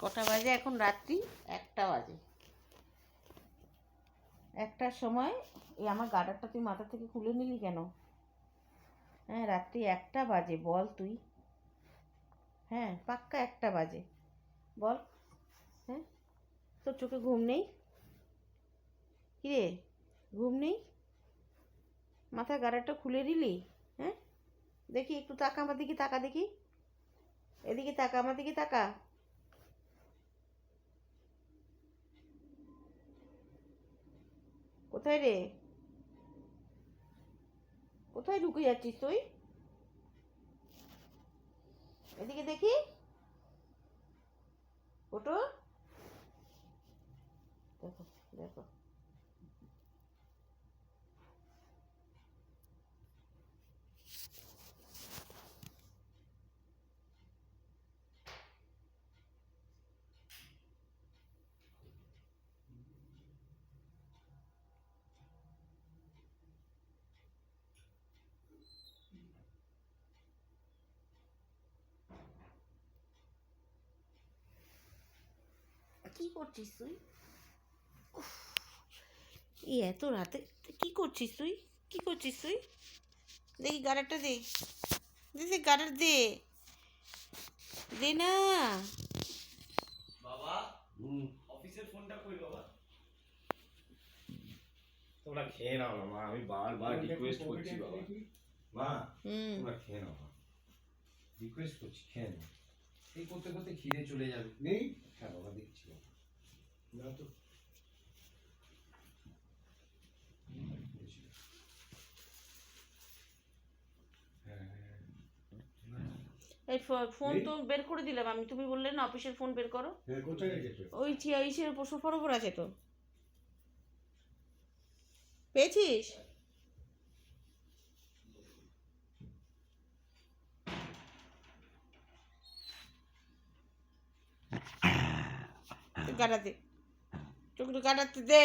কটা বাজে এখন? রাত্রি 1টা বাজে। 1টার সময় এই আমার গার্ডারটা তুই মাথা থেকে খুলে নিলি কেন? হ্যাঁ, রাত্রি 1টা বাজে, বল তুই। হ্যাঁ, পাক্কা 1টা বাজে, বল। হ্যাঁ, তোর চোখে ঘুম নেই? কিরে, ঘুম নেই? মাথার গার্ডারটা খুলে দিলি? হ্যাঁ, দেখি একটু তাকা আমার দিকে, তাকা দেখি, এদিকে তাকা, আমার দিকে তাকা। কোথায় রে? কোথায় ঢুকে যাচ্ছিস তুই? এদিকে দেখি, ওটো, দেখো দেখো। কি করছিস তুই? এই এত রাতে কি করছিস তুই? কি করছিস তুই? দেখি গাড়ারটা দে, দে গাড়ার দে, দে না। বাবা, অফিসের ফোনটা কই বাবা? তোমরা খেয়ে নাও না মা, আমি বারবার রিকোয়েস্ট করছি বাবা। মা, তোমরা খেয়ে নাও মা, রিকোয়েস্ট করছি, খেয়ে নাও। এই করতে করতে খিদে চলে যাবে। নেই? হ্যাঁ বাবা, দেখছি বাবা। না তো। এই ফোন তো বের করে দিলাম আমি, তুমি বললে না অফিসের ফোন বের করো। কোথায় রেখেছো? ওই ইসের উপর, সোফার উপর আছে তো। পেয়েছিস? গাড়াতে, চোখটা গাড়াতে দে।